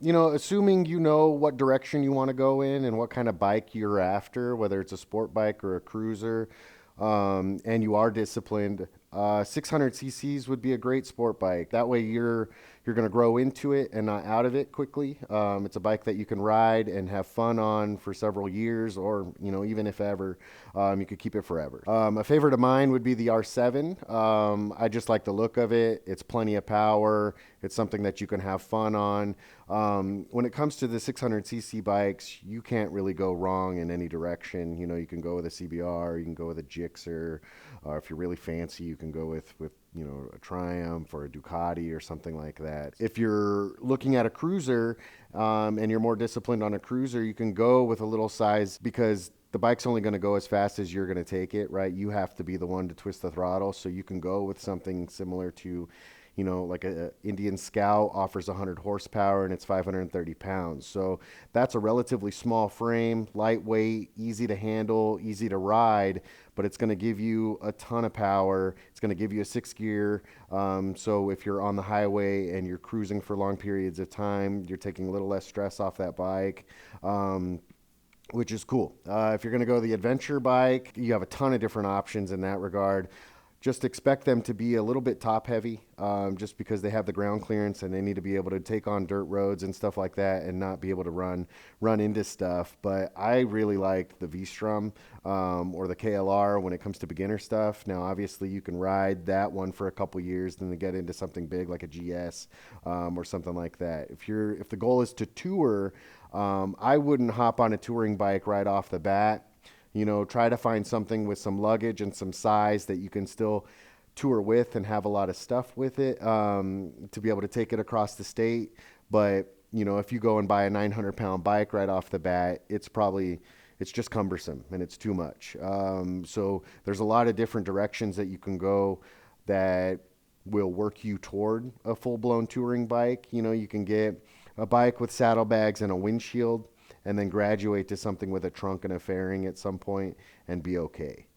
Assuming you know what direction you want to go in and what kind of bike you're after, whether it's a sport bike or a cruiser, and you are disciplined, 600 cc's would be a great sport bike. That way you're going to grow into it and not out of it quickly. It's a bike that you can ride and have fun on for several years, or even if ever, you could keep it forever. A favorite of mine would be the R7. I just like the look of it. It's plenty of power. It's something that you can have fun on. When it comes to the 600 cc bikes, you can't really go wrong in any direction. You can go with a CBR, you can go with a Gixxer. If you're really fancy, you can go with a Triumph or a Ducati or something like that. If you're looking at a cruiser, and you're more disciplined on a cruiser, you can go with a little size because the bike's only going to go as fast as you're going to take it, right? You have to be the one to twist the throttle, so you can go with something similar to, like a Indian Scout offers 100 horsepower and it's 530 pounds. So that's a relatively small frame, lightweight, easy to handle, easy to ride, but it's going to give you a ton of power. It's going to give you a six gear. So if you're on the highway and you're cruising for long periods of time, you're taking a little less stress off that bike. Which is cool. If you're going to go the adventure bike, you have a ton of different options in that regard. Just expect them to be a little bit top heavy, just because they have the ground clearance and they need to be able to take on dirt roads and stuff like that and not be able to run into stuff. But I really like the V-Strum, or the KLR when it comes to beginner stuff. Now, obviously, you can ride that one for a couple years, then to get into something big like a GS, or something like that. If the goal is to tour, I wouldn't hop on a touring bike right off the bat. Try to find something with some luggage and some size that you can still tour with and have a lot of stuff with it, to be able to take it across the state. But, if you go and buy a 900-pound bike right off the bat, it's just cumbersome and it's too much. So there's a lot of different directions that you can go that will work you toward a full-blown touring bike. You can get a bike with saddlebags and a windshield and then graduate to something with a trunk and a fairing at some point and be okay.